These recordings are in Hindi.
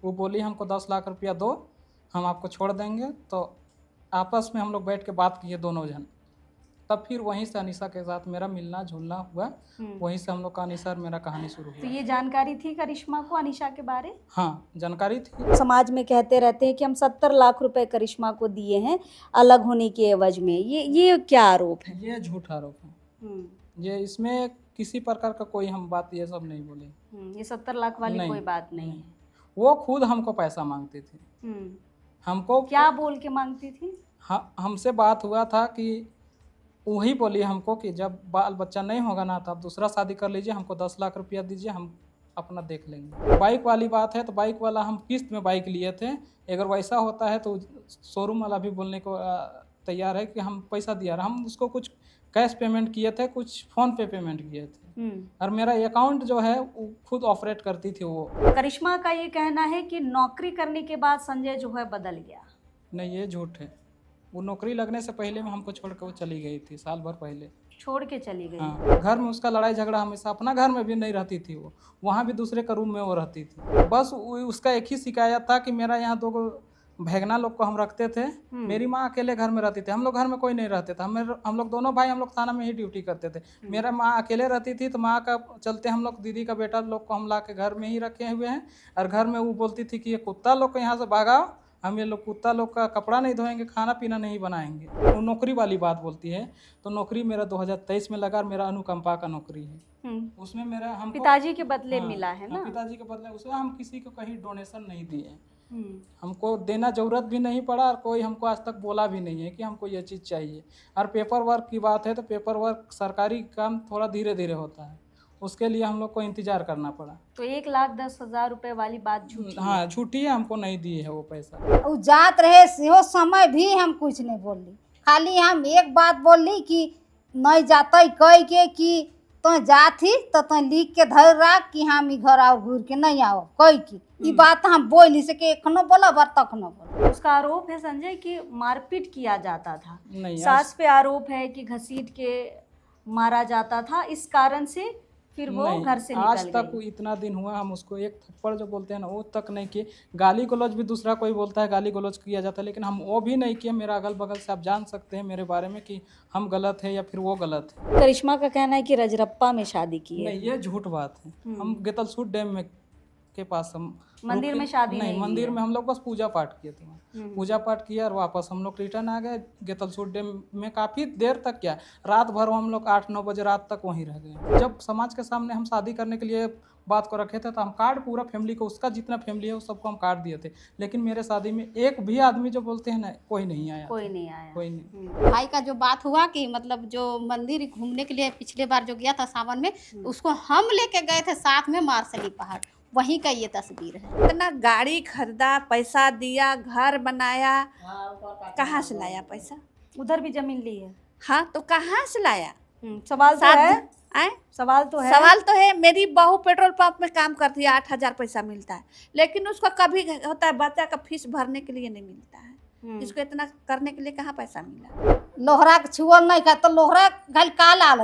वो बोली हमको 10 लाख रुपया दो, हम आपको छोड़ देंगे। तो आपस में हम लोग बैठ के बात किए दोनों जन, तब फिर वहीं से अनीशा के साथ मेरा मिलना जुलना हुआ। वहीं से हम लोग का अनीशा और मेरा कहानी शुरू तो हुआ। ये जानकारी थी करिश्मा को अनीशा के बारे? हाँ, जानकारी थी। समाज में कहते रहते हैं कि हम 70 लाख रुपए करिश्मा को दिए हैं अलग होने के एवज में, ये क्या आरोप है? ये झूठ आरोप है। ये इसमें किसी प्रकार का कोई हम बात ये सब नहीं बोले। ये 70 लाख वाली कोई बात नहीं। वो खुद हमको पैसा मांगती थी। हमको क्या बोल के मांगती थी? हमसे बात हुआ था कि वही बोली हमको कि जब बाल बच्चा नहीं होगा ना तो आप दूसरा शादी कर लीजिए, हमको 10 लाख रुपया दीजिए, हम अपना देख लेंगे। बाइक वाली बात है तो बाइक वाला हम किस्त में बाइक लिए थे। अगर वैसा होता है तो शोरूम वाला भी बोलने को तैयार है कि हम पैसा दिया। हम उसको कुछ कैश पेमेंट किए थे, कुछ फ़ोन पे पेमेंट किए थे, और मेरा अकाउंट जो है वो खुद ऑपरेट करती थी वो। करिश्मा का ये कहना है कि नौकरी करने के बाद संजय जो है बदल गया। नहीं, ये झूठ है। वो नौकरी लगने से पहले में हमको छोड़ कर वो चली गई थी, साल भर पहले छोड़ के चली गई। हाँ, घर में उसका लड़ाई झगड़ा हमेशा, अपना घर में भी नहीं रहती थी वो, वहाँ भी दूसरे का रूम में वो रहती थी। बस उसका एक ही शिकायत था कि मेरा यहाँ 2 भैगना लोग को हम रखते थे, मेरी माँ अकेले घर में रहती थी, हम लोग घर में कोई नहीं रहते थे। हम लोग दोनों भाई हम लोग थाना में ही ड्यूटी करते थे। मेरा माँ अकेले रहती थी तो माँ का चलते हम लोग दीदी का बेटा लोग को हम ला के घर में ही रखे हुए हैं। और घर में वो बोलती थी कि ये कुत्ता लोग को यहाँ से भागाओ, हम ये लोग कुत्ता लोग का कपड़ा नहीं धोएंगे, खाना पीना नहीं बनाएंगे। वो नौकरी वाली बात बोलती है। तो नौकरी मेरा 2023 में लगा और मेरा अनुकंपा का नौकरी है। उसमें मेरा हम पिताजी के बदले मिला है ना? पिताजी के बदले उसमें हम किसी को कहीं डोनेशन नहीं दिए। हमको देना जरूरत भी नहीं पड़ा और कोई हमको आज तक बोला भी नहीं है कि हमको ये चीज़ चाहिए। और पेपर वर्क की बात है तो पेपर वर्क सरकारी काम थोड़ा धीरे धीरे होता है, उसके लिए हम लोग को इंतजार करना पड़ा। तो 1,10,000 रुपए वाली बात झूठी? हाँ, झूठी है, हमको नहीं दी है वो पैसा। वो जात रहे सेहो समय भी हम कुछ नहीं बोली, खाली हम एक बात बोली कि नहीं जाते कह के कि तो जाती तो लिख के धर रख कि हम ई घर आओ घूर के नहीं आओ कह की। ये बात हम बोली से कि एखनो बोला बार तक न बोला। उसका आरोप है संजय कि मारपीट किया जाता था। नहीं, सास पे आरोप है कि घसीट के मारा जाता था, इस कारण से फिर वो घर से निकल आज तक गई। इतना दिन हुआ हम उसको एक थप्पड़ जो बोलते हैं ना वो तक नहीं किए। गाली गलौज भी दूसरा कोई बोलता है, गाली गलौज किया जाता है, लेकिन हम वो भी नहीं किए। मेरा अगल बगल से आप जान सकते हैं मेरे बारे में कि हम गलत है या फिर वो गलत है। करिश्मा का कहना है कि रजरप्पा में शादी की है। नहीं, ये झूठ बात है। हम गेतलसूट डैम में के पास हम मंदिर में शादी नहीं, मंदिर में हम लोग बस पूजा पाठ किए थे। पूजा पाठ किया और वापस हम लोग रिटर्न आ गए। गेतलसूट डैम में काफ़ी देर तक, क्या रात भर हम लोग 8-9 बजे रात तक वहीं रह गए। जब समाज के सामने हम शादी करने के लिए बात को रखे थे तो हम कार्ड पूरा फैमिली को, उसका जितना फैमिली है उस सबको हम कार्ड दिए थे, लेकिन मेरे शादी में एक भी आदमी जो बोलते हैं ना कोई नहीं आया। कोई नहीं आया। कोई नहीं। भाई का जो बात हुआ कि मतलब जो मंदिर घूमने के लिए पिछले बार जो गया था सावन में, उसको हम लेके गए थे साथ में मार्शली पहाड़, वहीं का ये तस्वीर है। इतना गाड़ी खरीदा, पैसा दिया, घर बनाया, कहाँ से लाया पैसा? उधर भी जमीन ली है। हाँ, तो कहाँ से लाया? सवाल तो है, सवाल तो है। मेरी बहू पेट्रोल पंप में काम करती है, 8,000 पैसा मिलता है, लेकिन उसको कभी होता है बच्चा का फीस भरने के लिए नहीं मिलता है। इसको इतना करने के लिए कहाँ पैसा मिला? लोहरा के छुअल नहीं खा तो लोहरा घल काल आ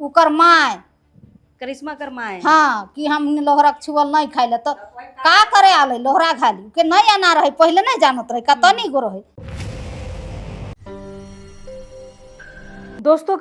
उकर माय करिश्मा करमाए। हाँ, कि हम लोहरा के छुअल नहीं खाइले तो का करे आले लोहरा खाली के नहीं आना रहे, पहले नहीं जानत रहे कतनी गो रहे। दोस्तों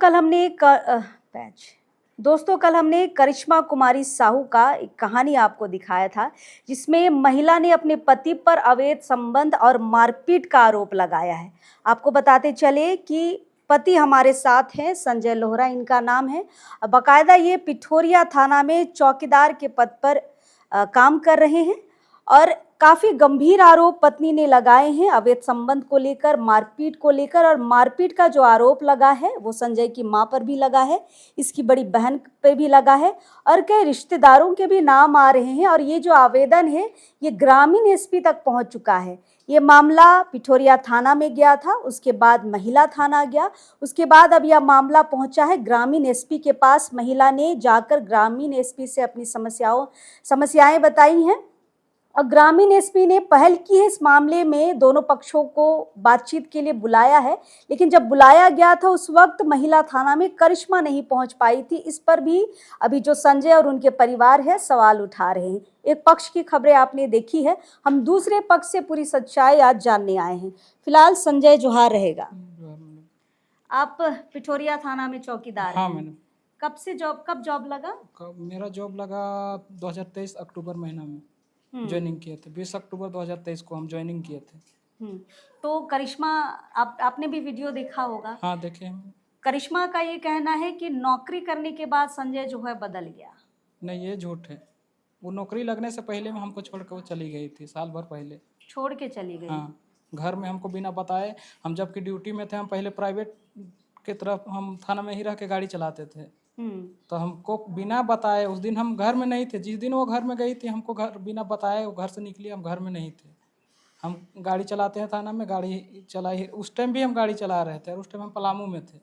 कल हमने करिश्मा कुमारी साहू का एक कहानी आपको दिखाया था, जिसमें महिला ने अपने पति पर अवैध संबंध और मारपीट का आरोप लगाया है। आपको बताते चले कि पति हमारे साथ हैं, संजय लोहरा इनका नाम है। बाकायदा ये पिठोरिया थाना में चौकीदार के पद पर काम कर रहे हैं और काफ़ी गंभीर आरोप पत्नी ने लगाए हैं अवैध संबंध को लेकर, मारपीट को लेकर। और मारपीट का जो आरोप लगा है वो संजय की मां पर भी लगा है, इसकी बड़ी बहन पे भी लगा है और कई रिश्तेदारों के भी नाम आ रहे हैं। और ये जो आवेदन है ये ग्रामीण एसपी तक पहुंच चुका है। ये मामला पिठोरिया थाना में गया था, उसके बाद महिला थाना गया, उसके बाद अब यह मामला पहुंचा है ग्रामीण एसपी के पास। महिला ने जाकर ग्रामीण एसपी से अपनी समस्याएं बताई हैं और ग्रामीण एसपी ने पहल की है इस मामले में, दोनों पक्षों को बातचीत के लिए बुलाया है, लेकिन जब बुलाया गया था उस वक्त महिला थाना में करिश्मा नहीं पहुंच पाई थी। इस पर भी अभी जो संजय और उनके परिवार है सवाल उठा रहे हैं। एक पक्ष की खबरें आपने देखी है, हम दूसरे पक्ष से पूरी सच्चाई आज जानने आए हैं। फिलहाल संजय जोहार रहेगा। आप पिठोरिया थाना में चौकीदार हाँ हैं। मैंने कब जॉब लगा? मेरा जॉब लगा 2023 अक्टूबर महीना में ज्वाइनिंग किए थे। 20 अक्टूबर 2023 को हम ज्वाइनिंग किए थे। तो करिश्मा, आपने भी वीडियो देखा होगा। हाँ देखे हम। करिश्मा का ये कहना है कि नौकरी करने के बाद संजय जो है बदल गया। नहीं, ये झूठ है। वो नौकरी लगने से पहले में हमको छोड़ कर वो चली गई थी, साल भर पहले छोड़ के चली गई। हाँ, घर में हमको बिना बताए, हम जबकि ड्यूटी में थे, हम पहले प्राइवेट के तरफ हम थाना में ही रह के गाड़ी चलाते थे, तो हमको बिना बताए, उस दिन हम घर में नहीं थे, जिस दिन वो घर में गई थी हमको घर बिना बताए वो घर से निकली, हम घर में नहीं थे। हम गाड़ी चलाते हैं थाना में, गाड़ी चलाई, उस टाइम भी हम गाड़ी चला रहे थे और उस टाइम हम पलामू में थे।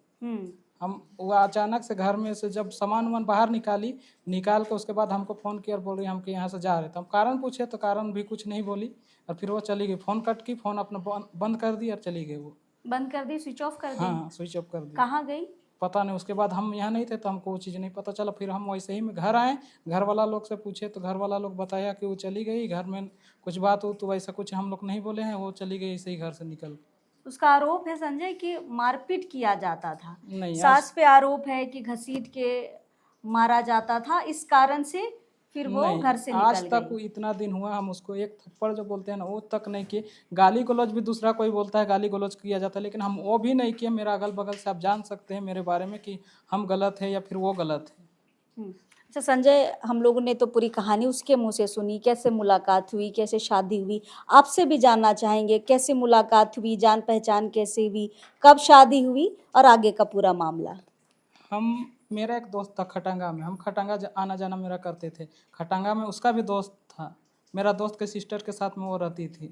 हम वो अचानक से घर में से जब सामान वामान बाहर निकाल के उसके बाद हमको फ़ोन किया और बोल रही हम कि यहाँ से जा रहे थे। हम कारण पूछे तो कारण भी कुछ नहीं बोली और फिर वो चली गई। फ़ोन कट की, फ़ोन अपना बंद कर दी और चली गई। वो बंद कर दी, स्विच ऑफ कर दी? हाँ, स्विच ऑफ कर दी। कहाँ गई पता नहीं। उसके बाद हम यहाँ नहीं थे तो हमको वो चीज़ नहीं पता चला। फिर हम वैसे ही में घर आए, घर वाला लोग से पूछे तो घर वाला लोग बताया कि वो चली गई, घर में कुछ बात हो तो वैसा कुछ हम लोग नहीं बोले हैं, वो चली गई ऐसे ही घर से निकल। उसका आरोप है संजय कि मारपीट किया जाता था। नहीं, सास पे आरोप है कि घसीट के मारा जाता था, इस कारण से फिर वो घर से आज निकल तक गई। इतना दिन हुआ हम उसको एक थप्पड़ जो बोलते हैं ना वो तक नहीं किए। गाली गलौज भी दूसरा कोई बोलता है, गाली गलौज किया जाता है, लेकिन हम वो भी नहीं किए। मेरा अगल बगल से आप जान सकते हैं मेरे बारे में कि हम गलत है या फिर वो गलत है। अच्छा संजय, हम लोगों ने तो पूरी कहानी उसके मुंह से सुनी, कैसे मुलाकात हुई, कैसे शादी हुई। आपसे भी जानना चाहेंगे कैसे मुलाकात हुई, जान पहचान कैसे हुई, कब शादी हुई और आगे का पूरा मामला। मेरा एक दोस्त था खटांगा में, हम खटांगा आना जाना मेरा करते थे। खटांगा में उसका भी दोस्त था, मेरा दोस्त के सिस्टर के साथ में वो रहती थी,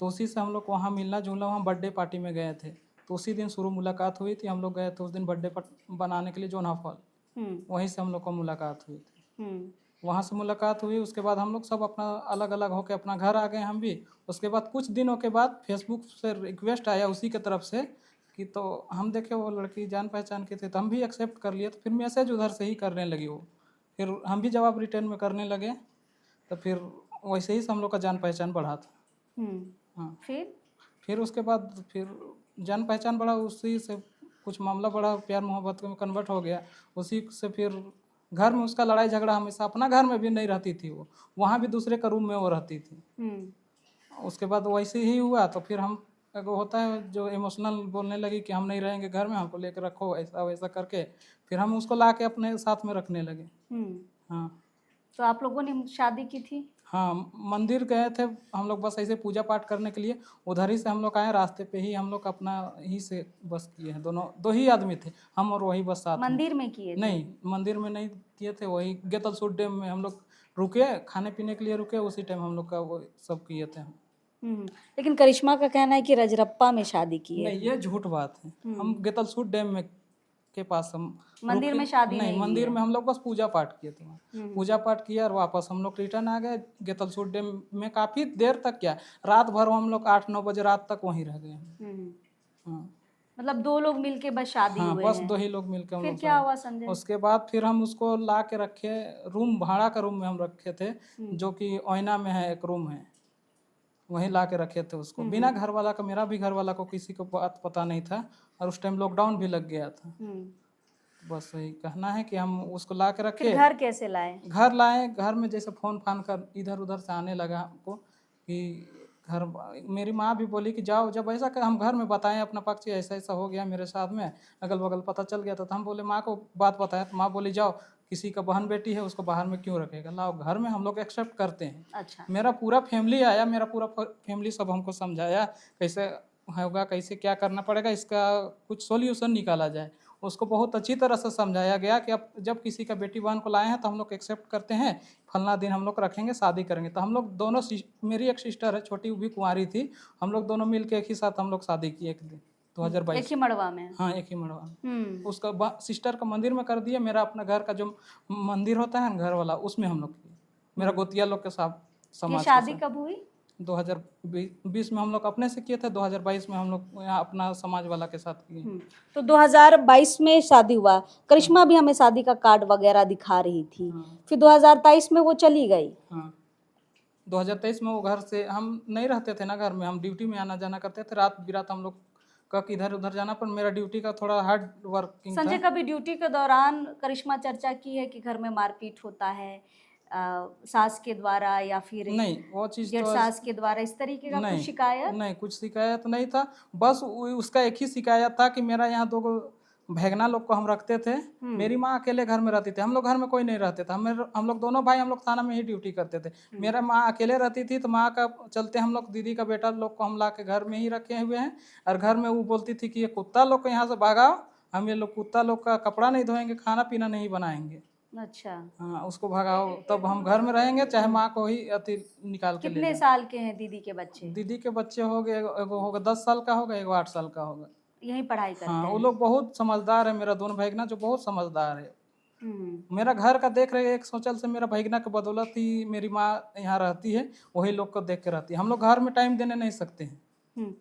तो उसी से हम लोग वहाँ मिलना जुलना, वहाँ बर्थडे पार्टी में गए थे। तो उसी दिन शुरू मुलाकात हुई थी। हम लोग गए थे उस दिन बर्थडे बनाने के लिए जोना फॉल, वहीं से हम लोग को मुलाकात हुई थी। वहाँ से मुलाकात हुई, उसके बाद हम लोग सब अपना अलग अलग होकर अपना घर आ गए हम भी। उसके बाद कुछ दिनों के बाद फेसबुक से रिक्वेस्ट आया उसी के तरफ से कि, तो हम देखे वो लड़की जान पहचान के थे तो हम भी एक्सेप्ट कर लिए। तो फिर मैसेज उधर से ही करने लगी वो, फिर हम भी जवाब रिटर्न में करने लगे, तो फिर वैसे ही से हम लोग का जान पहचान बढ़ा था। हाँ, फिर उसके बाद फिर जान पहचान बढ़ा, उसी से कुछ मामला बढ़ा, प्यार मोहब्बत में कन्वर्ट हो गया। उसी से फिर घर में उसका लड़ाई झगड़ा हमेशा, अपना घर में भी नहीं रहती थी वो, वहाँ भी दूसरे का रूम में वो रहती थी। उसके बाद वैसे ही हुआ तो फिर हम, एगो होता है जो इमोशनल बोलने लगी कि हम नहीं रहेंगे घर में, हमको लेकर रखो, ऐसा वैसा करके फिर हम उसको ला के अपने साथ में रखने लगे। हाँ, तो आप लोगों ने शादी की थी? हाँ, मंदिर गए थे हम लोग बस ऐसे पूजा पाठ करने के लिए, उधर ही से हम लोग आए, रास्ते पे ही हम लोग अपना ही से बस किए हैं। दो ही आदमी थे, हम और वही बस साथ। मंदिर में किए थे? नहीं, मंदिर में नहीं किए थे, वही गेतलसूट डैम में हम लोग रुके, खाने पीने के लिए रुके, उसी टाइम हम लोग का वो सब किए थे। लेकिन करिश्मा का कहना है कि रजरप्पा में शादी की है। नहीं, ये झूठ बात है। हम गेतलसूट डैम में के पास हम मंदिर में शादी नहीं मंदिर में हम लोग बस पूजा पाठ किए थे। पूजा पाठ किया और वापस हम लोग रिटर्न आ गए। गेतलसूट डैम में काफ़ी देर तक, क्या रात भर हम लोग 8-9 बजे रात तक वहीं रह गए। हाँ, मतलब 2 लोग मिलके बस शादी हाँ, हुए बस हैं। 2 ही लोग मिलकर हम फिर लोग क्या हुआ संजय? उसके बाद फिर हम उसको ला के रखे, रूम भाड़ा का रूम में हम रखे थे, जो कि ओयना में है एक रूम है, वहीं ला के रखे थे उसको, बिना घर वाला का। मेरा भी घर वाला को किसी को बात पता नहीं था और उस टाइम लॉकडाउन भी लग गया था। बस वही कहना है कि हम उसको ला के रखे। घर कैसे लाए? घर लाए, घर में जैसे फ़ोन फान कर इधर उधर से आने लगा हमको कि घर, मेरी माँ भी बोली कि जाओ, जब ऐसा कर हम घर में बताएं अपना पक्ष, ऐसा ऐसा हो गया मेरे साथ में, अगल बगल पता चल गया। तो हम बोले, माँ को बात बताया तो माँ बोली जाओ, किसी का बहन बेटी है उसको बाहर में क्यों रखेगा, लाओ घर में हम लोग एक्सेप्ट करते हैं। अच्छा, मेरा पूरा फैमिली आया, मेरा पूरा फैमिली सब हमको समझाया कैसे होगा, कैसे क्या करना पड़ेगा, इसका कुछ सॉल्यूशन निकाला जाए। उसको बहुत अच्छी तरह से समझाया गया कि अब जब किसी का बेटी बहन को लाए हैं तो हम लोग एक्सेप्ट करते हैं, फलना दिन हम लोग रखेंगे, शादी करेंगे। तो हम लोग दोनों, मेरी एक सिस्टर है छोटी, वो भी कुंवारी थी, हम लोग दोनों मिल के एक ही साथ हम लोग शादी किए एक दिन 2022। एक ही मड़वा में? हाँ, एक ही मड़वा में। उसका सिस्टर का मंदिर में कर दिया, मेरा अपना घर का जो मंदिर होता है ना घर वाला, उसमें हम लोग किए, मेरा गोतिया लोग के साथ समाज के शादी साथ। कब हुई? 2020 में हम लोग अपने से किए थे, 2022 में हम लोग यहाँ अपना समाज वाला के साथ किए। तो 2022 में शादी हुआ। करिश्मा भी हमें शादी का कार्ड वगैरह दिखा रही थी। हाँ। फिर 2023 में वो चली गई। हाँ, 2023 में वो घर से, हम नहीं रहते थे ना घर में, हम ड्यूटी में आना जाना करते थे, रात बिरात हम लोग का इधर उधर जाना, पर मेरा ड्यूटी का थोड़ा हार्ड वर्किंग था। संजय, कभी ड्यूटी के दौरान करिश्मा चर्चा की है कि घर में मारपीट होता है सास के द्वारा या फिर नहीं, वो चीज़ जेठ तो सास के द्वारा, इस तरीके का कुछ शिकायत? नहीं, कुछ शिकायत नहीं था। बस उसका एक ही शिकायत था कि मेरा यहाँ 2 भैगना लोग को हम रखते थे, मेरी माँ अकेले घर में रहती थी, हम लोग घर में कोई नहीं रहते थे, हम लोग दोनों भाई हम लोग थाना में ही ड्यूटी करते थे। मेरा माँ अकेले रहती थी, तो माँ का चलते हम लोग दीदी का बेटा लोग को हम ला के घर में ही रखे हुए हैं। और घर में वो बोलती थी कि ये कुत्ता लोग को यहाँ से भगाओ, हम ये लोग कुत्ता लोग का कपड़ा नहीं धोएंगे, खाना पीना नहीं बनाएंगे। अच्छा, हाँ, उसको भगाओ तब हम घर में रहेंगे, चाहे माँ को ही अति निकाल के ले कितने जाए। साल के हैं दीदी के बच्चे? दीदी के बच्चे हो गए, एगो होगा 10 साल का होगा, एगो 8 साल का होगा। यही पढ़ाई करते हाँ, वो हैं? लोग बहुत समझदार है, मेरा दोनों भैगना जो बहुत समझदार है। मेरा घर का देख रहे, एक सोचल से मेरा भैगना के बदौलत ही मेरी माँ यहाँ रहती है, वही लोग को देख के रहती है। हम लोग घर में टाइम देने नहीं सकते हैं।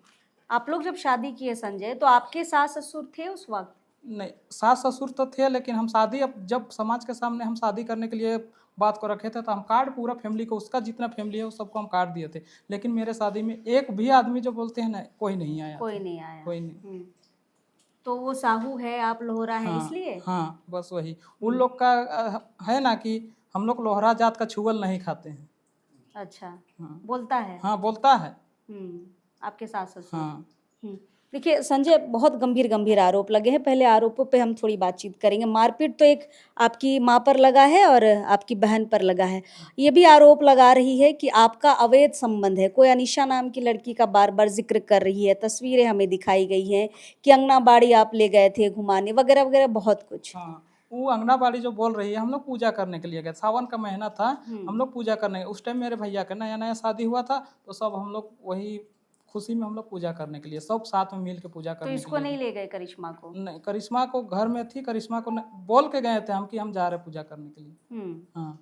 आप लोग जब शादी किए संजय, तो आपके सास ससुर थे उस वक्त? नहीं, सास ससुर तो थे, लेकिन हम शादी, अब जब समाज के सामने हम शादी करने के लिए बात को रखे थे, तो हम कार्ड पूरा फैमिली को, उसका जितना फैमिली है उस सबको हम कार्ड दिए थे। लेकिन मेरे शादी में एक भी आदमी जो बोलते हैं ना, कोई नहीं आया। कोई नहीं आया। कोई नहीं। तो वो साहू है, आप लोहरा है, हाँ, इसलिए? हाँ, बस वही उन लोग का है ना कि हम लोग लोहरा जात का छुअल नहीं खाते हैं। अच्छा, हाँ, बोलता है? हाँ, बोलता है। आपके सास ससुर? हाँ। देखिए संजय, बहुत गंभीर गंभीर आरोप लगे हैं। पहले आरोपों पे हम थोड़ी बातचीत करेंगे। मारपीट तो एक आपकी माँ पर लगा है और आपकी बहन पर लगा है। ये भी आरोप लगा रही है कि आपका अवैध संबंध है। कोई अनीशा नाम की लड़की का बार बार जिक्र कर रही है, तस्वीरें हमें दिखाई गई हैं कि अंगनाबाड़ी आप ले गए थे घुमाने, वगैरह वगैरह बहुत कुछ। हाँ, वो अंगनाबाड़ी जो बोल रही है, हम लोग पूजा करने के लिए गए, सावन का महीना था, हम लोग पूजा करने, उस टाइम मेरे भैया का नया नया शादी हुआ था, तो सब हम लोग वही खुशी में हम लोग पूजा करने के लिए सब साथ में मिल के पूजा तो करने के इसको लिए नहीं ले गए करिश्मा को? नहीं, करिश्मा को घर में थी, करिश्मा को बोल के गए थे हम कि हम जा रहे पूजा करने के लिए। हाँ।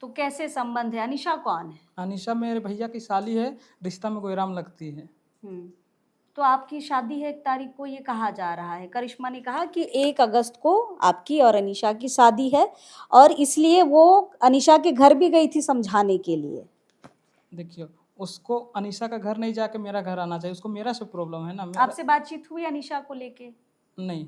तो कैसे संबंध है? अनीशा कौन है? अनीशा मेरे भैया की साली है, रिश्ता में गोईराम लगती है। तो आपकी शादी है 1 तारीख को, ये कहा जा रहा है। करिश्मा ने कहा कि 1 अगस्त को आपकी और अनीशा की शादी है और इसलिए वो अनीशा के घर भी गई थी समझाने के लिए। देखिए, उसको अनीशा का घर नहीं जाके मेरा घर आना चाहिए, उसको मेरा से प्रॉब्लम है ना। आपसे बातचीत हुई अनीशा को लेके? नहीं,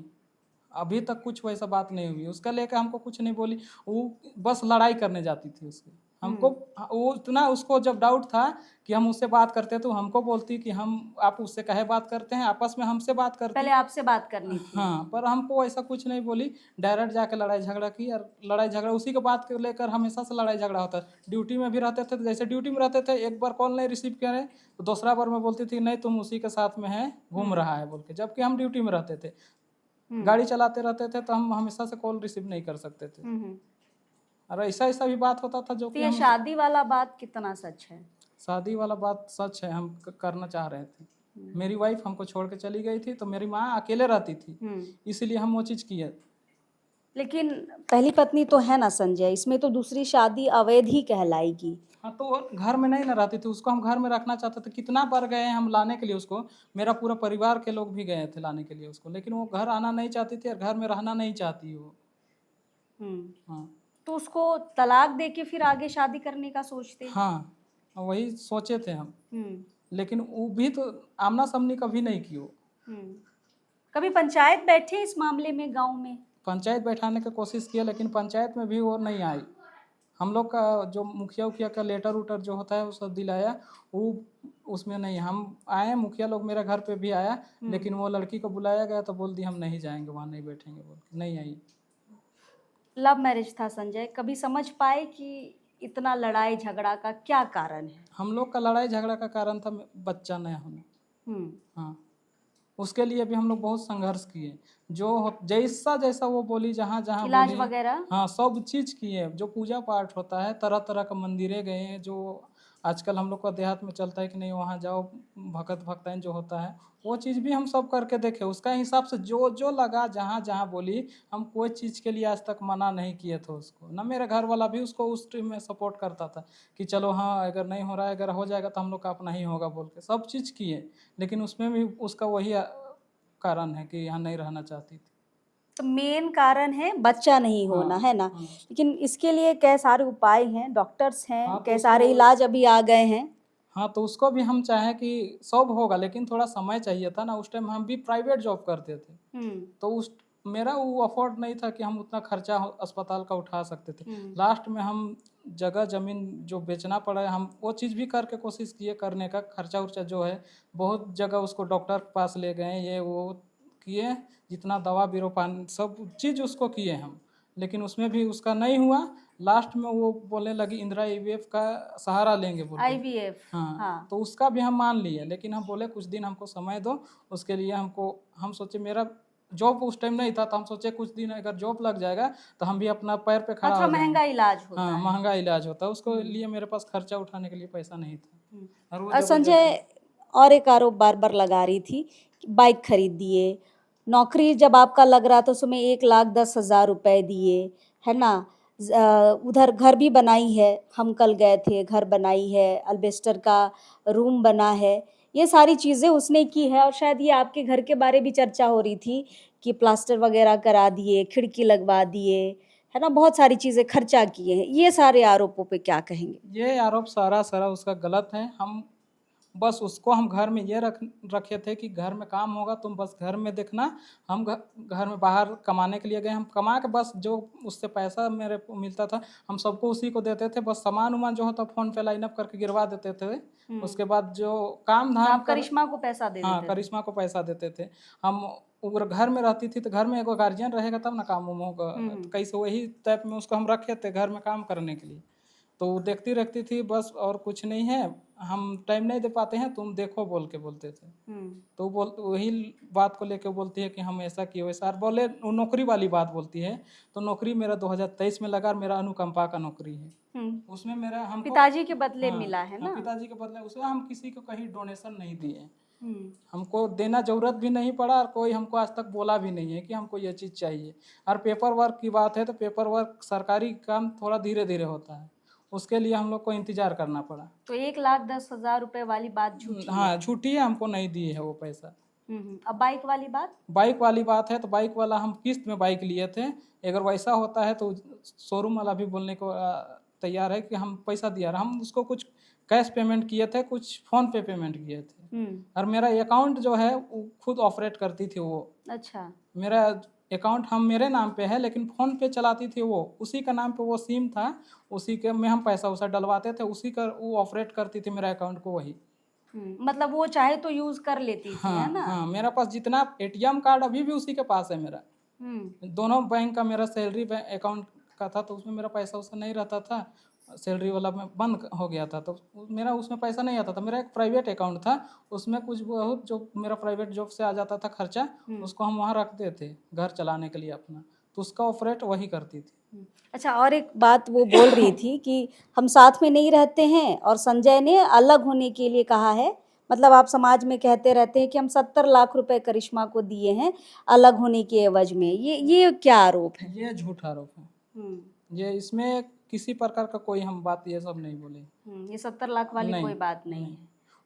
अभी तक कुछ वैसा बात नहीं हुई, उसका लेकर हमको कुछ नहीं बोली। वो बस लड़ाई करने जाती थी उसकी, हमको वो इतना, उसको जब डाउट था कि हम उससे बात करते तो हमको बोलती कि हम आप उससे कहे बात करते हैं, आपस में हमसे बात करते। पहले आपसे बात करनी थी। हाँ, पर हमको ऐसा कुछ नहीं बोली, डायरेक्ट जाके लड़ाई झगड़ा की, और लड़ाई झगड़ा उसी के बात को लेकर हमेशा से लड़ाई झगड़ा होता है। ड्यूटी में भी रहते थे, तो जैसे ड्यूटी में रहते थे, एक बार कॉल नहीं रिसीव करें तो दूसरा बार मैं बोलती थी नहीं तुम उसी के साथ में है, घूम रहा है बोल के, जबकि हम ड्यूटी में रहते थे, गाड़ी चलाते रहते थे, तो हम हमेशा से कॉल रिसीव नहीं कर सकते थे। और ऐसा ऐसा भी बात होता था जो तो ये शादी वाला बात कितना सच है? शादी वाला बात सच है, हम करना चाह रहे थे। मेरी वाइफ हमको छोड़ के चली गई थी, तो मेरी माँ अकेले रहती थी, इसलिए हम वो चीज़ किए। लेकिन पहली पत्नी तो है ना संजय, इसमें तो दूसरी शादी अवैध ही कहलाएगी। हाँ, तो घर में नहीं ना रहती थी, उसको हम घर में रखना चाहते थे। कितना बार गए हम लाने के लिए उसको, मेरा पूरा परिवार के लोग भी गए थे लाने के लिए उसको, लेकिन वो घर आना नहीं चाहती थी और घर में रहना नहीं चाहती वो। हाँ, तो उसको तलाक दे के फिर आगे शादी करने का सोचते? हाँ, वही सोचे थे हम, लेकिन वो भी तो आमना सामनी कभी नहीं की वो। कभी पंचायत बैठे इस मामले में गांव में? पंचायत बैठाने की कोशिश किया, लेकिन पंचायत में भी वो नहीं आई। हम लोग का जो मुखिया उखिया का लेटर उटर जो होता है वो सब दिलाया, वो उसमें नहीं। हम आए, मुखिया लोग मेरे घर पे भी आया, लेकिन वो लड़की को बुलाया गया तो बोल दी हम नहीं जाएंगे, वहाँ नहीं बैठेंगे, बोल के नहीं आई। लव मैरिज था संजय, कभी समझ पाए कि इतना लड़ाई झगड़ा का क्या कारण है? हम लोग का लड़ाई झगड़ा का कारण था बच्चा नया होना। हाँ, उसके लिए भी हम लोग बहुत संघर्ष किए, जो जैसा जैसा वो बोली, जहाँ जहाँ इलाज बोली, वगैरह? हाँ, सब चीज़ किए। जो पूजा पाठ होता है, तरह तरह का मंदिरें गए, जो आजकल हम लोग का देहात में चलता है कि नहीं वहाँ जाओ, भगत भक्ताइन जो होता है वो चीज़ भी हम सब करके देखे, उसका हिसाब से जो जो लगा जहाँ जहाँ बोली, हम कोई चीज़ के लिए आज तक मना नहीं किए थे उसको ना। मेरा घर वाला भी उसको उस टाइम में सपोर्ट करता था कि चलो हाँ अगर नहीं हो रहा है, अगर हो जाएगा तो हम लोग का अपना ही होगा बोल के सब चीज़ किए, लेकिन उसमें भी उसका वही कारण है कि यहाँ नहीं रहना चाहती थी। तो मेन कारण है बच्चा नहीं होना, है ना। हाँ। लेकिन इसके लिए कई सारे उपाय हैं, डॉक्टर्स हैं, हाँ, तो कई सारे उसको- इलाज अभी आ गए हैं। हाँ तो उसको भी हम चाहें कि सब होगा, लेकिन थोड़ा समय चाहिए था ना। उस टाइम हम भी प्राइवेट जॉब करते थे, तो उस मेरा वो अफोर्ड नहीं था कि हम उतना खर्चा अस्पताल का उठा सकते थे। लास्ट में हम जगह जमीन जो बेचना पड़ा है, हम वो चीज़ भी करके कोशिश किए करने का, खर्चा उर्चा जो है बहुत जगह उसको डॉक्टर के पास ले गए, ये वो किए, जितना दवा बीरो पानी सब चीज़ उसको किए हम, लेकिन उसमें भी उसका नहीं हुआ। लास्ट में वो बोलने लगी इंदिरा IVF का सहारा लेंगे बोल के। IVF, हाँ, तो उसका भी हम मान लिए, लेकिन हम बोले कुछ दिन हमको समय दो, उसके लिए हम सोचे, मेरा जॉब उस टाइम नहीं था, तो हम सोचे कुछ दिन अगर जॉब लग जाएगा तो हम भी अपना पैर पे खड़ा अच्छा, हो जाएंगे। महंगा इलाज होता हाँ है। महंगा इलाज होता है, उसको लिए मेरे पास खर्चा उठाने के लिए पैसा नहीं था। और वो और संजय और एक आरोप बार बार लगा रही थी कि बाइक खरीद दिए, नौकरी जब आपका लग रहा था उसमें 1,10,000 रुपए दिए, है ना। उधर घर भी बनाई है, हम कल गए थे, घर बनाई है, अल्बेस्टर का रूम बना है, ये सारी चीज़ें उसने की है। और शायद ये आपके घर के बारे भी चर्चा हो रही थी कि प्लास्टर वगैरह करा दिए, खिड़की लगवा दिए, है ना, बहुत सारी चीज़ें खर्चा किए हैं। ये सारे आरोपों पे क्या कहेंगे? ये आरोप सारा उसका गलत है। हम बस उसको हम घर में ये रखे थे कि घर में काम होगा तुम बस घर में देखना, हम घर में बाहर कमाने के लिए गए, हम कमा के बस जो उससे पैसा मेरे को मिलता था हम सबको उसी को देते थे। बस सामान उमान जो होता फ़ोन पे लाइन अप करके गिरवा देते थे। उसके बाद जो काम धाम आप करिश्मा को पैसा दे हाँ देते थे? करिश्मा को पैसा देते थे। हम अगर घर में रहती थी तो घर में एगो गार्जियन रहेगा तब ना काम उम होगा, तो कैसे वही टाइप में उसको हम रखे थे घर में काम करने के लिए। तो वो देखती रखती थी बस, और कुछ नहीं है, हम टाइम नहीं दे पाते हैं, तुम देखो बोल के बोलते थे। तो वही बात को लेके बोलती है कि हम ऐसा किए वैसा, और बोले वो नौकरी वाली बात बोलती है। तो नौकरी मेरा 2023 में लगा, और मेरा अनुकंपा का नौकरी है। उसमें मेरा हम पिताजी के बदले मिला है ना। पिताजी के बदले उसमें हम किसी को कहीं डोनेशन नहीं दिए, हमको देना जरूरत भी नहीं पड़ा, और कोई हमको आज तक बोला भी नहीं है कि हमको ये चीज़ चाहिए। और पेपर वर्क की बात है तो पेपर वर्क सरकारी काम थोड़ा धीरे धीरे होता है, उसके लिए हम लोग को इंतजार करना पड़ा। तो 1,10,000 रुपए वाली बात झूठी है। हाँ झूठी है, हमको नहीं दी है वो पैसा। अब बाइक वाली बात? बाइक वाली बात है तो बाइक वाला हम किस्त में बाइक लिए थे। अगर वैसा होता है तो शोरूम वाला भी बोलने को तैयार है कि हम पैसा दिया, हम उसको कुछ कैश पेमेंट किए थे, कुछ फ़ोन पे पेमेंट किए थे। और मेरा अकाउंट जो है वो खुद ऑपरेट करती थी वो। अच्छा। मेरा अकाउंट मेरे नाम पे है, लेकिन फ़ोन पे चलाती थी वो, उसी का नाम पे वो सिम था, उसी के में हम पैसा उसा डलवाते थे, उसी का वो ऑपरेट करती थी मेरा अकाउंट को वही। मतलब वो चाहे तो यूज कर लेती थी, हाँ है ना। हाँ, मेरा पास जितना ATM कार्ड अभी भी उसी के पास है मेरा। दोनों बैंक का मेरा सैलरी अकाउंट का था, तो उसमें मेरा पैसा उसका नहीं रहता था, सैलरी वाला में बंद हो गया था, तो मेरा उसमें पैसा नहीं आता था। मेरा एक प्राइवेट अकाउंट था, उसमें कुछ बहुत जो मेरा प्राइवेट जॉब से आ जाता था खर्चा, उसको हम वहाँ रखते थे घर चलाने के लिए अपना, तो उसका ऑपरेट वही करती थी। अच्छा, और एक बात वो बोल रही थी कि हम साथ में नहीं रहते हैं, और संजय ने अलग होने के लिए कहा है। मतलब आप समाज में कहते रहते हैं कि हम 70 लाख रुपए करिश्मा को दिए हैं अलग होने के एवज में, ये क्या आरोप है? ये झूठ आरोप है। ये इसमें किसी प्रकार का कोई हम बात ये सब नहीं बोले। ये 70 लाख वाली कोई बात नहीं है।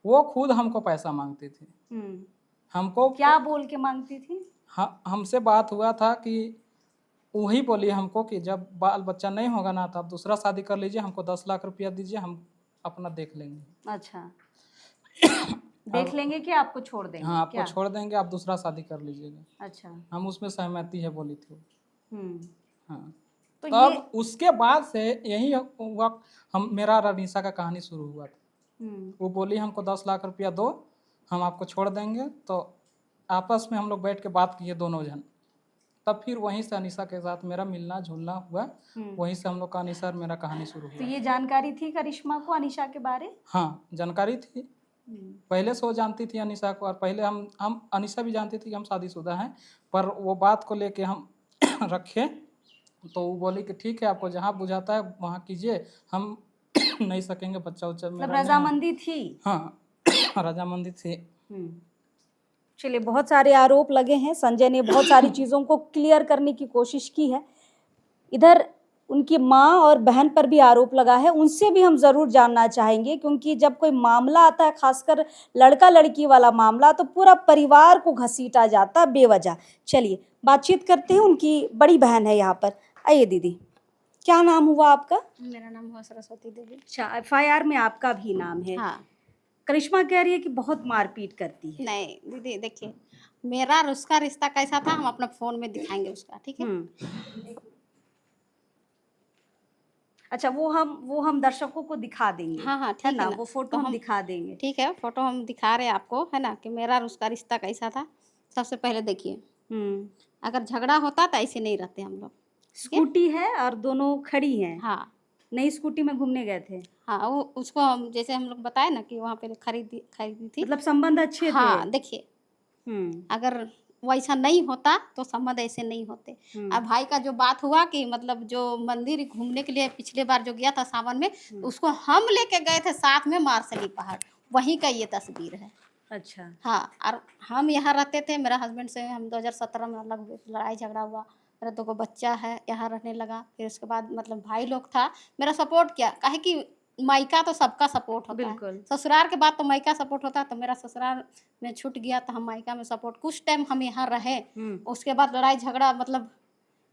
वो खुद हमको पैसा मांगती थी। हमको क्या बोल के मांगती थी? हमसे बात हुआ था कि वही बोली हमको कि जब बाल बच्चा नहीं होगा ना तो आप दूसरा शादी कर लीजिए, हमको 10 लाख रुपया दीजिए, हम अपना देख लेंगे। अच्छा, देख लेंगे कि आपको छोड़ देंगे? हाँ, आपको छोड़ देंगे, आप दूसरा शादी कर लीजिएगा। अच्छा, हम उसमें सहमति है बोली थी। हाँ, तो तब उसके बाद से यही वक्त मेरा और अनीसा का कहानी शुरू हुआ था। वो बोली हमको 10 लाख रुपया दो, हम आपको छोड़ देंगे। तो आपस में हम लोग बैठ के बात किए दोनों जन, तब फिर वहीं से अनीसा के साथ मेरा मिलना जुलना हुआ, वहीं से हम लोग का अनीसा और मेरा कहानी शुरू हुआ। तो ये जानकारी थी करिश्मा को अनीशा के बारे? हाँ, जानकारी थी, पहले से वो जानती थी अनीसा को, और पहले हम अनीसा भी जानती थी कि हम शादीशुदा हैं, पर वो बात को लेके हम रखे, तो वो बोली कि ठीक है, आपको जहाँ बुझाता है वहाँ कीजिए, हम नहीं सकेंगे, बच्चा उच्चा मतलब मेरा नहीं है। रजामंदी थी। हाँ रजामंदी थी। चलिए, बहुत सारे आरोप लगे हैं, संजय ने बहुत सारी चीज़ों को क्लियर करने की कोशिश की है। इधर उनकी माँ और बहन पर भी आरोप लगा है, उनसे भी हम ज़रूर जानना चाहेंगे, क्योंकि जब कोई मामला आता है, खासकर लड़का लड़की वाला मामला, तो पूरा परिवार को घसीटा जाता है बेवजह। चलिए बातचीत करते हैं, उनकी बड़ी बहन है यहाँ पर। आइए दीदी, क्या नाम हुआ आपका? मेरा नाम हुआ सरस्वती देवी। अच्छा, FIR में आपका भी नाम है। हाँ। करिश्मा कह रही है कि बहुत मारपीट करती है। नहीं दीदी, देखिए मेरा और उसका रिश्ता कैसा था हम अपना फोन में दिखाएंगे उसका, ठीक है? अच्छा, वो हम दर्शकों को दिखा देंगे। हाँ हाँ, ठीक है है ना, ना, वो फोटो तो हम हम दिखा देंगे। ठीक है, फोटो हम दिखा रहे हैं आपको, है ना, कि मेरा और उसका रिश्ता कैसा था। सबसे पहले देखिए, अगर झगड़ा होता तो ऐसे नहीं रहते हम लोग। स्कूटी है और दोनों खड़ी हैं। हाँ नई स्कूटी में घूमने गए थे। हाँ, वो उसको हम जैसे हम लोग बताए ना कि वहाँ पे खरीदी थी। मतलब संबंध अच्छे हाँ थे। देखिए, हम्म अगर वैसा नहीं होता तो संबंध ऐसे नहीं होते। अब भाई का जो बात हुआ कि मतलब जो मंदिर घूमने के लिए पिछले बार जो गया था सावन में, उसको हम लेके गए थे साथ में मार्शली पहाड़, वहीं का ये तस्वीर है। अच्छा। हाँ, और हम यहाँ रहते थे, मेरा हस्बैंड से हम 2017 में अलग हुए, लड़ाई झगड़ा हुआ, मेरा 2 बच्चा है, यहाँ रहने लगा। फिर उसके बाद मतलब भाई लोग था, मेरा सपोर्ट किया, काहे कि मायका तो सबका सपोर्ट होता है, बिल्कुल। ससुराल के बाद तो मायका सपोर्ट होता है। तो मेरा ससुराल में छूट गया तो हम मायका में सपोर्ट, कुछ टाइम हम यहाँ रहे। उसके बाद लड़ाई झगड़ा, मतलब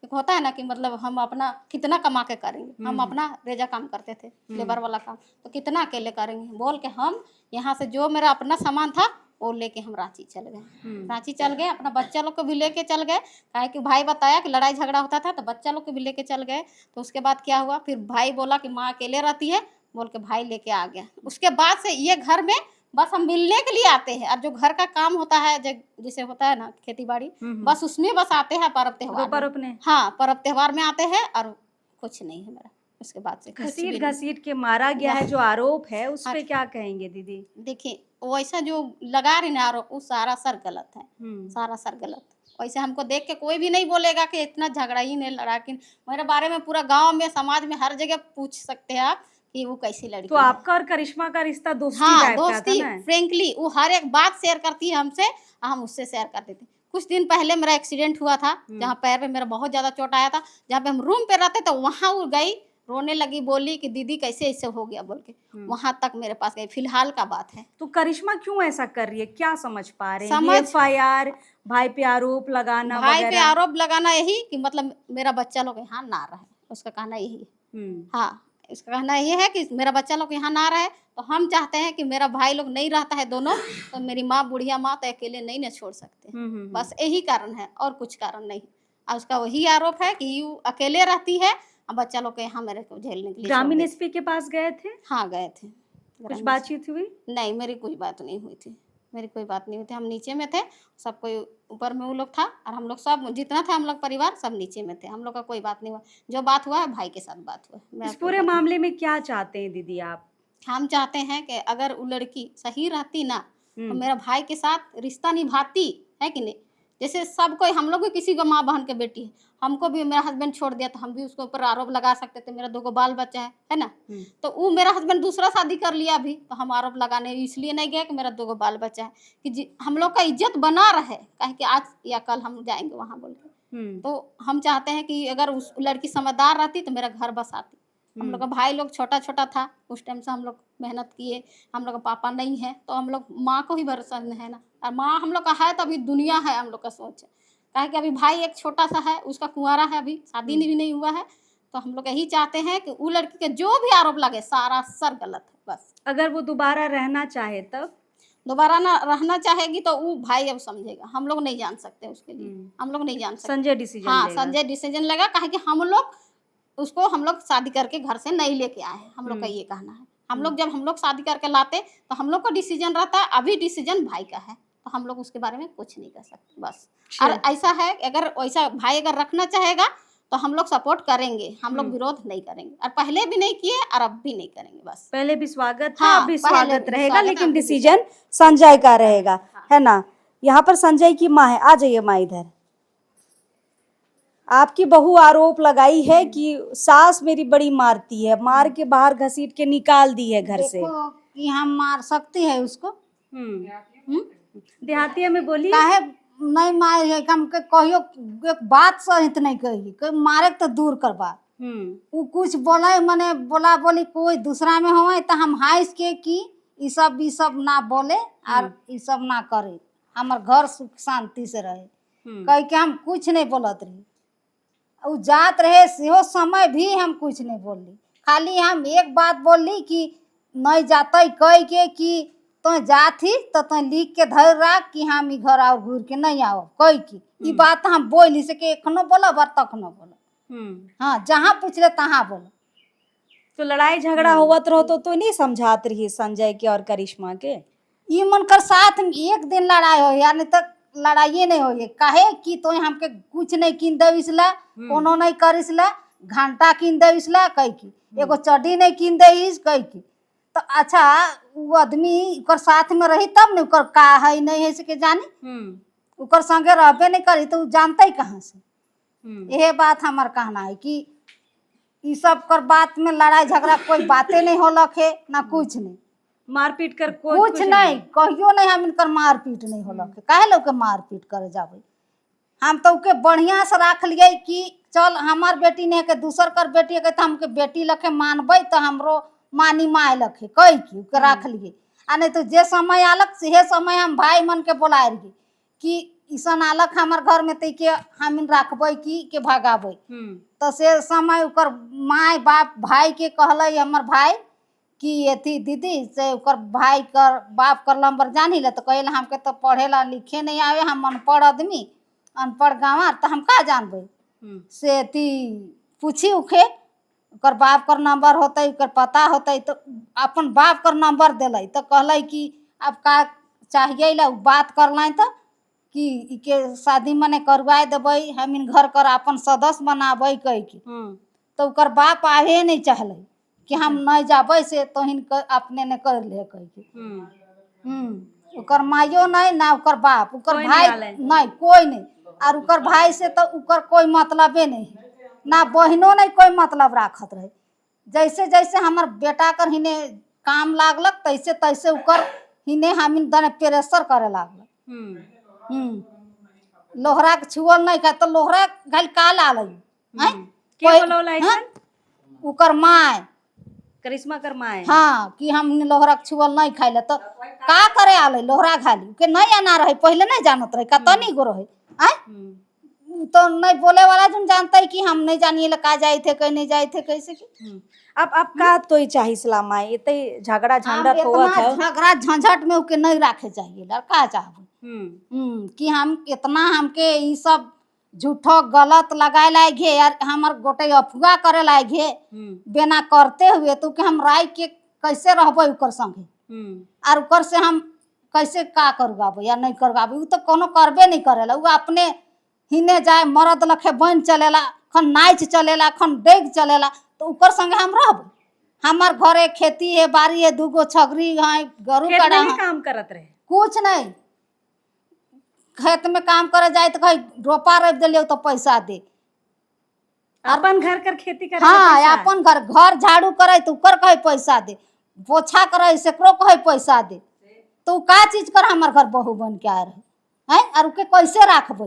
एक होता है ना कि मतलब हम अपना कितना कमा के करेंगे, हम अपना रेजा काम करते थे, लेबर वाला काम, तो कितना अकेले करेंगे बोल के हम यहाँ से जो मेरा अपना सामान था वो लेके हम रांची चल गए। रांची चल गए, अपना बच्चा लोग को भी लेके चल गए, काहे कि भाई बताया कि लड़ाई झगड़ा होता था तो बच्चा लोग को भी लेके चल गए। तो उसके बाद क्या हुआ, फिर भाई बोला कि माँ अकेले रहती है, बोल के भाई लेके आ गया। उसके बाद से ये घर में बस हम मिलने के लिए आते हैं, और जो घर का काम होता है जैसे होता है ना खेती बाड़ी, बस उसमें बस आते हैं पर्व त्योहार में। हाँ, पर्व त्योहार में आते हैं, और कुछ नहीं है मेरा उसके बाद से। घसीट के मारा गया है जो आरोप है, उस पे क्या कहेंगे दीदी? देखिए, वैसा जो लगा रही ना आरोप, वो सारा सर गलत है, सारा सर गलत। वैसे हमको देख के कोई भी नहीं बोलेगा कि इतना झगड़ा ही नहीं लड़ा, कि मेरे बारे में पूरा गांव में समाज में हर जगह पूछ सकते हैं आप कि वो कैसी लड़की तो है। आपका और करिश्मा का रिश्ता दोस्ती हाँ, टाइप का दोस्ती, था ना? फ्रेंकली वो हर एक बात शेयर करती है हमसे, हम उससे शेयर करते थे। कुछ दिन पहले मेरा एक्सीडेंट हुआ था, जहाँ पैर पे मेरा बहुत ज्यादा चोट आया था, जहाँ पे हम रूम पे रहते तो वहाँ वो गई, रोने लगी, बोली कि दीदी कैसे ऐसे हो गया बोल के, वहां तक मेरे पास गई। फिलहाल का बात है। तो करिश्मा क्यों ऐसा कर रही है, क्या समझ पा रहे हैं? समझ- FIR, भाई पे आरोप लगाना भाई पे वगैरह? आरोप लगाना यही कि मतलब मेरा बच्चा लोग यहाँ ना रहे, उसका कहना यही है। हाँ, इसका कहना ये है कि मेरा बच्चा लोग यहाँ ना रहे, तो हम चाहते हैं कि मेरा भाई लोग नहीं रहता है दोनों, तो मेरी माँ, बुढ़िया माँ तो अकेले नहीं ना छोड़ सकते। बस यही कारण है, और कुछ कारण नहीं। और उसका वही आरोप है कि यू अकेले रहती है, और बच्चा लोग के यहाँ मेरे को झेलने के लिए। ग्रामीण SP के पास गए थे? हाँ, गए थे। कुछ बातचीत हुई? नहीं, मेरी कोई बात नहीं हुई थी, मेरी कोई बात नहीं हुई थी। हम नीचे में थे, सब कोई ऊपर में वो लोग था, और हम लोग सब जितना था हम लोग परिवार सब नीचे में थे। हम लोग का कोई बात नहीं हुआ, जो बात हुआ है भाई के साथ बात हुआ। इस पूरे मामले में क्या चाहते हैं दीदी आप? हम चाहते हैं कि अगर वो लड़की सही रहती ना, तो मेरा भाई के साथ रिश्ता निभाती है कि नहीं। जैसे सब कोई, हम लोग भी किसी को माँ बहन के बेटी है, हमको भी मेरा हस्बैंड छोड़ दिया तो हम भी उसके ऊपर आरोप लगा सकते थे, मेरा 2 बाल बच्चा है ना। तो वो मेरा हस्बैंड दूसरा शादी कर लिया अभी, तो हम आरोप लगाने इसलिए नहीं गए कि मेरा 2 बाल बच्चा है, कि हम लोग का इज्जत बना रहे, कहे कि आज या कल हम जाएंगे वहाँ बोल के। तो हम चाहते हैं कि अगर उस लड़की समझदार रहती तो मेरा घर बस आती। हम लोग का भाई लोग छोटा छोटा था उस टाइम से, हम लोग मेहनत किए, हम लोग का पापा नहीं है, तो हम लोग माँ को ही भरोसा है ना, और माँ हम लोग का है तो अभी दुनिया है, हम लोग का सोच है। काहे कि अभी भाई एक छोटा सा है, उसका कुंवारा है, अभी शादी भी नहीं हुआ है। तो हम लोग यही चाहते हैं कि वो लड़की के जो भी आरोप लगे सारा सर गलत है बस। अगर वो दोबारा रहना चाहे तब? दोबारा ना रहना चाहेगी तो वो भाई अब समझेगा, हम लोग नहीं जान सकते उसके लिए, हम लोग नहीं जान सकते। संजय डिसीजन हाँ, लेगा। संजय डिसीजन लेगा, काहे कि हम लोग शादी करके घर से नहीं लेके आए हैं, हम लोग का ये कहना है। हम लोग शादी करके लाते तो हम लोग का डिसीजन रहता है, अभी डिसीजन भाई का है, तो हम लोग उसके बारे में कुछ नहीं कर सकते बस। और ऐसा है, अगर वैसा भाई अगर रखना चाहेगा तो हम लोग सपोर्ट करेंगे, हम लोग विरोध नहीं करेंगे, और पहले भी नहीं किए और अब भी नहीं करेंगे बस। पहले भी स्वागत था, हाँ, अब भी पहले स्वागत भी रहेगा, स्वागत, लेकिन अब भी डिसीजन संजय का रहेगा, है ना। यहाँ पर संजय की माँ है, आ जाइए माँ इधर। आपकी बहू आरोप लगाई है कि सास मेरी बड़ी मारती है, मार के बाहर घसीट के निकाल दी है घर से। देखो कि हम मार सकती है उसको। हम्म, देहातिया में बोली काहे नहीं मारे है, हम के कहियो एक बात सहित नहीं कही, कोई मारे के तो दूर कर बात। वो कुछ बोले मने बोला बोली कोई दूसरा में हो तो हम हाइस के कि ई सब ना बोले और ई सब ना करे, हमार घर सुख शांति से रहे, कह के हम कुछ नहीं बोलत रही। उ जात रहे सेहो समय भी हम कुछ नहीं बोली, खाली हम एक बात बोली कि नहीं जाते कह के कि तो जाती तो लिख के धर राख कि हम ई घर आओ घूर के नहीं आओ कह की ई बात हम बोली से कि एखनो बोलब और तखनो बोलब। हाँ, जहाँ पूछले तहाँ बोलो। तो लड़ाई झगड़ा होवत रहो तो नहीं समझात रही संजय के और करिश्मा के? ई मन कर साथ में एक दिन लड़ाई हो या नहीं तक लड़ाई नहीं हो, काहे कि तो हमके कुछ नहीं किन देविसला, कोनो नहीं करिसला, घंटा किन देविसला कह की, एगो चड्डी नहीं किन देइस कह की। तो अच्छा वो आदमी कर साथ में रही तब नहीं कर का है नहीं है से के जानी, उकर संगे रहबे नहीं करी तो जानते कहाँ से। यह बात हमार कहना है कि ई सब कर बात में लड़ाई झगड़ा कोई बातें नहीं होलक है ना कुछ नहीं, मारपीट कर कुछ नहीं कहियो नहीं हम इनकर मारपीट नहीं होलक है, काहे लोग के मारपीट करे जाबे। हम तो के बढ़िया से रख लिए कि चल हमार बेटी ने के दूसर कर बेटी के तो हमके बेटी लखे मानबे तो हमरो मानी माए लखे कह की के रख लिए। आ नहीं तो जे समय आलक से समय हम भाई मन के बोलाए रही कि ईसन आलक हमार घर में तै के हम रखबै की के भगाबै, तो से समय उकर माय बाप भाई के कहले हमर भाई कि अथी दीदी से उकर भाई कर बाप कर नंबर जानी ले, तो कहले हमके तो पढ़े ला लिखे नहीं आवे, हम अनपढ़ आदमी अनपढ़ गाँव तो हम का जानबै से अथी पूछी उखे उकर बाप कर नंबर होते उकर पता होते तो अपन बाप कर नंबर दिले, तो कहले कि अब का चाहिए ला बात करल तो कि इके शादी मने करवाए देबै, हम इन घर कर अपन सदस्य बनाबै कह की। तो उकर बाप आवे नहीं चाहले कि हम नहीं जाबै से तो अपने ने कर ले कह की। उकर माइयो नहीं ना उकर बाप, उकर भाई नहीं कोई नहीं, और उकर भाई से तो उकर कोई मतलबे नहीं ना, बहनों नहीं कोई मतलब राखत रहे। जैसे जैसे हमार बेटा कर हिने काम लागलक तैसे तैसे उकर हिने हम दने प्रेशर करे लागलक। लोहरा के छुअल नहीं खा तो लोहरा घल का लाल उकर माय करिश्मा कर माए हाँ कि हम लोहरा के छुअल नहीं खाइले तो का करे आले लोहरा घाली के नहीं आना रहे, पहले नहीं जानत रहे का तनी गो रहे तो नहीं बोले वाला जो जानता है कि हम नहीं जानिए ला का जाए थे कहीं नहीं जाए थे कैसे की। अब का तो ही चाहिए सलाम आए इतने झगड़ा झंझट होवत है, झगड़ा झंझट में उके नहीं रखे चाहिए लड़का चाहबे कि हम इतना हमके ई सब झूठो गलत लगाए लागे यार हमार गोटे अफवाह करे लागे बिना करते हुए तो के हम राय के कैसे रहबे उकर संगे और उकर से हम कैसे का करवाबे या नहीं करवाबे, उ तो कोनो करबे नहीं करेला, उ अपने हिने जाए मरद लखे बन चलेला, खन नाच चलेला, खन डेग चलेला, तो उकर संगे हम रहब। हमार घरे खेती है, बाड़ी है, दूगो छगरी है, गरु कड़ा है, काम करत रहे कुछ नहीं, खेत में काम करे जाए तो कहीं रोपा रोप दिलियो तो पैसा दे, अपन घर कर खेती करे हाँ अपन घर झाड़ू करे तो उकर कहे पैसा दे, पोछा करे सेकरो कहे पैसा दे, तो का चीज कर हमार घर बहू बन के आए रहे हैं और उके कैसे रखबे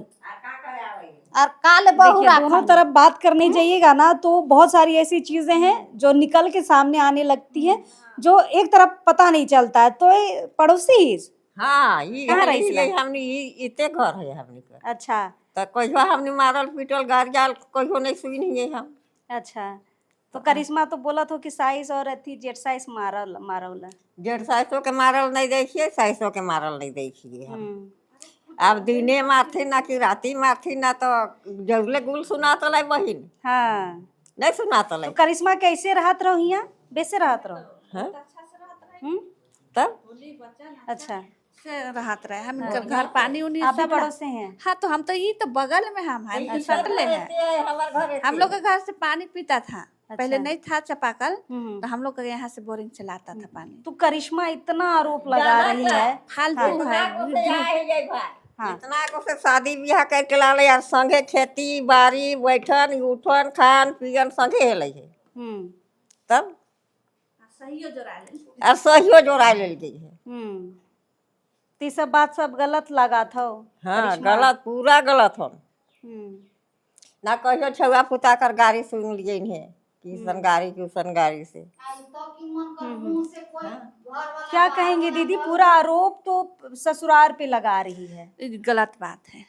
और काले बहू दोनों तरफ बात करनी चाहिएगा ना, तो बहुत सारी ऐसी चीजें हैं जो निकल के सामने आने लगती है जो एक तरफ पता नहीं चलता है। तो ये पड़ोसी ही हाँ कहाँ रही ये हमने इते घर है हमने का। अच्छा तो कहियो हमने मारल पीटल गार जाल कहियो नहीं सुई नहीं है हम। अच्छा तो करिश्मा तो बोला तो कि साइस और अथी जेठ साइस मारल जेठ साइसों के मारल नहीं देखिए, साइसों के मारल नहीं देखिए हम। अब दिने मारती ना कि राती मारती ना, तो जरूर गुल सुनात लाई बहिन हाँ नहीं सुनात लाई। तो करिश्मा कैसे रहत रहो यहाँ वैसे रहत रहो तब अच्छा से रहत रहे हम इनकर घर पानी उनी आप भी सब पड़ोसे हैं? हाँ तो हम तो ये तो बगल में हम तो सटले हैं, हम लोग के घर से पानी पीता था पहले नहीं था चापाकल, तो हम लोग यहाँ से बोरिंग चलाता था पानी। तो करिश्मा इतना आरोप लगा रही है फालतू है हाँ इतना को से शादी ब्याह करके लाले यार संगे खेती बाड़ी बैठन उठन खान पियन संगे हेले है तब सहियो जोड़ा ले और सहियो जोड़ा लेल गई है। तो ये सब बात सब गलत लगा था हाँ गलत पूरा गलत हम ना कहियो छुआ पुता कर गाड़ी सुन लिए है किसन गाड़ी की उसन गाड़ी से। क्या कहेंगे दीदी, पूरा आरोप तो ससुराल पे लगा रही है। ये गलत बात है,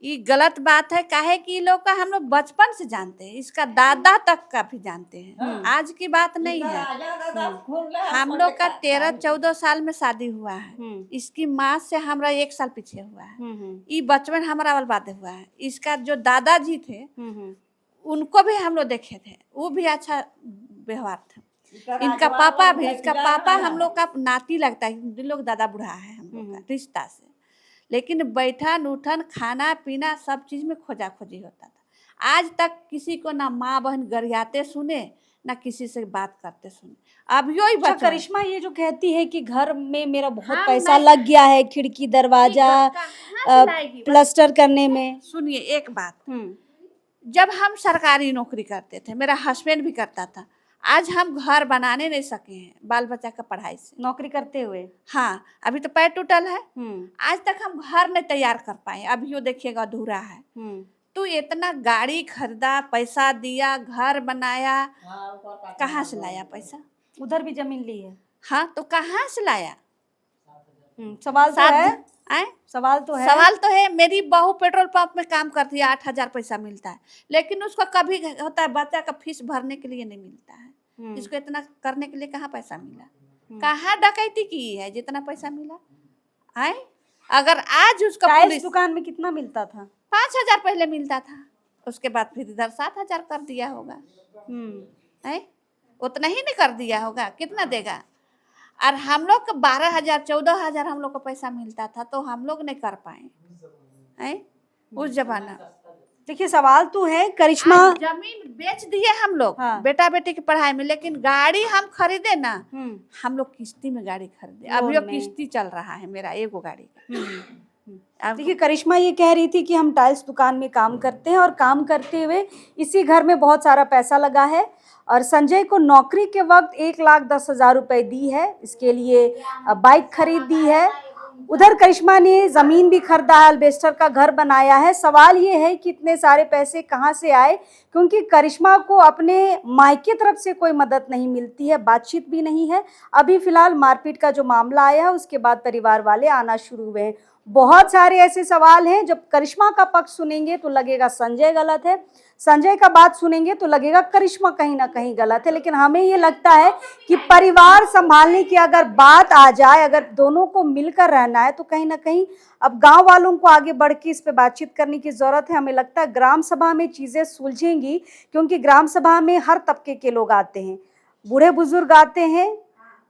ये गलत बात है। काहे कि ये लोग का हम लोग बचपन से जानते हैं, इसका दादा तक का भी जानते हैं, आज की बात नहीं है। हम लोग का 13-14 साल में शादी हुआ है, इसकी माँ से हमारा 1 साल पीछे हुआ है, ये बचपन हमारा वाल बात हुआ है। इसका जो दादाजी थे उनको भी हम लोग देखे थे, वो भी अच्छा व्यवहार था। इनका पापा भी, इसका पापा हम लोग का नाती लगता है, इन लोग दादा बुढ़ा है हम लोग का रिश्ता से। लेकिन बैठन उठन खाना पीना सब चीज में खोजा खोजी होता था। आज तक किसी को ना माँ बहन गरियाते सुने ना किसी से बात करते सुने। अब यो ही अच्छा, बच्चा करिश्मा ये जो कहती है कि घर में मेरा बहुत पैसा लग गया है, खिड़की दरवाजा प्लास्टर करने में। सुनिए एक बात, जब हम सरकारी नौकरी करते थे, मेरा हस्बैंड भी करता था, आज हम घर बनाने नहीं सके हैं बाल बच्चा का पढ़ाई से, नौकरी करते हुए। हाँ अभी तो पैर टूटल है, आज तक हम घर नहीं तैयार कर पाए, अभी वो देखिएगा अधूरा है। तो इतना गाड़ी खरीदा, पैसा दिया, घर बनाया, कहाँ से लाया पैसा? उधर भी जमीन ली है। हाँ तो कहाँ से लाया? सवाल तो है, सवाल तो है, सवाल तो है। मेरी बहू पेट्रोल पंप में काम करती है, 8,000 पैसा मिलता है, लेकिन उसको कभी होता है बच्चा का फीस भरने के लिए नहीं मिलता है। इसको इतना करने के लिए कहाँ पैसा मिला? कहाँ डकैती की है जितना पैसा मिला? आए अगर आज उसका टाइल्स दुकान में कितना मिलता था? 5,000 पहले मिलता था, उसके बाद फिर इधर 7,000 कर दिया होगा। है उतना ही नहीं कर दिया होगा, कितना देगा? और हम लोग को 12,000 14,000 हम लोग को पैसा मिलता था, तो हम लोग नहीं कर पाए हैं उस जमाना। देखिए सवाल तो है करिश्मा, जमीन बेच दिए हम लोग, हाँ। बेटा बेटी की पढ़ाई में, लेकिन गाड़ी हम खरीदे ना, हम लोग किस्ती में गाड़ी खरीदे। अभी वो किस्ती चल रहा है मेरा एगो गाड़ी का। देखिए करिश्मा ये कह रही थी कि हम टाइल्स दुकान में काम करते हैं और काम करते हुए इसी घर में बहुत सारा पैसा लगा है, और संजय को नौकरी के वक्त 1,10,000 रुपए दी है, इसके लिए बाइक खरीद दी है। उधर करिश्मा ने ज़मीन भी खरीदा है, अल्बेस्टर का घर बनाया है। सवाल ये है कि इतने सारे पैसे कहाँ से आए, क्योंकि करिश्मा को अपने मायके तरफ से कोई मदद नहीं मिलती है, बातचीत भी नहीं है। अभी फ़िलहाल मारपीट का जो मामला आया है उसके बाद परिवार वाले आना शुरू हुए हैं। बहुत सारे ऐसे सवाल हैं, जब करिश्मा का पक्ष सुनेंगे तो लगेगा संजय गलत है, संजय का बात सुनेंगे तो लगेगा करिश्मा कहीं ना कहीं गलत है। लेकिन हमें ये लगता है कि परिवार संभालने की अगर बात आ जाए, अगर दोनों को मिलकर रहना है, तो कहीं ना कहीं अब गांव वालों को आगे बढ़ के इस पे बातचीत करने की ज़रूरत है। हमें लगता है ग्राम सभा में चीज़ें सुलझेंगी, क्योंकि ग्राम सभा में हर तबके के लोग आते हैं, बूढ़े बुजुर्ग आते हैं,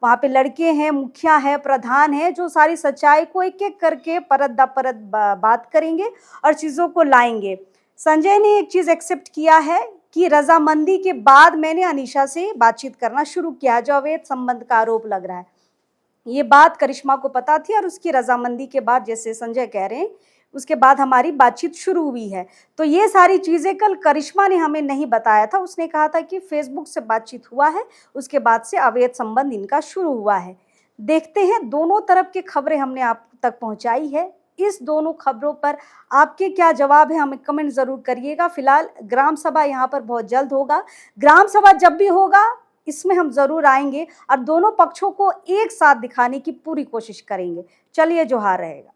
वहाँ पे लड़के हैं, मुखिया है, प्रधान है, जो सारी सच्चाई को एक एक करके परत दर परत बात करेंगे और चीज़ों को लाएंगे। संजय ने एक चीज़ एक्सेप्ट किया है कि रजामंदी के बाद मैंने अनीशा से बातचीत करना शुरू किया, जो अवैध संबंध का आरोप लग रहा है। ये बात करिश्मा को पता थी, और उसकी रजामंदी के बाद, जैसे संजय कह रहे हैं, उसके बाद हमारी बातचीत शुरू हुई है। तो ये सारी चीज़ें कल करिश्मा ने हमें नहीं बताया था। उसने कहा था कि फेसबुक से बातचीत हुआ है, उसके बाद से अवैध संबंध इनका शुरू हुआ है। देखते हैं, दोनों तरफ की खबरें हमने आप तक पहुंचाई है। इस दोनों खबरों पर आपके क्या जवाब है, हमें कमेंट ज़रूर करिएगा। फिलहाल ग्राम सभा यहाँ पर बहुत जल्द होगा। ग्राम सभा जब भी होगा इसमें हम ज़रूर आएंगे और दोनों पक्षों को एक साथ दिखाने की पूरी कोशिश करेंगे। चलिए, जोहार रहेगा।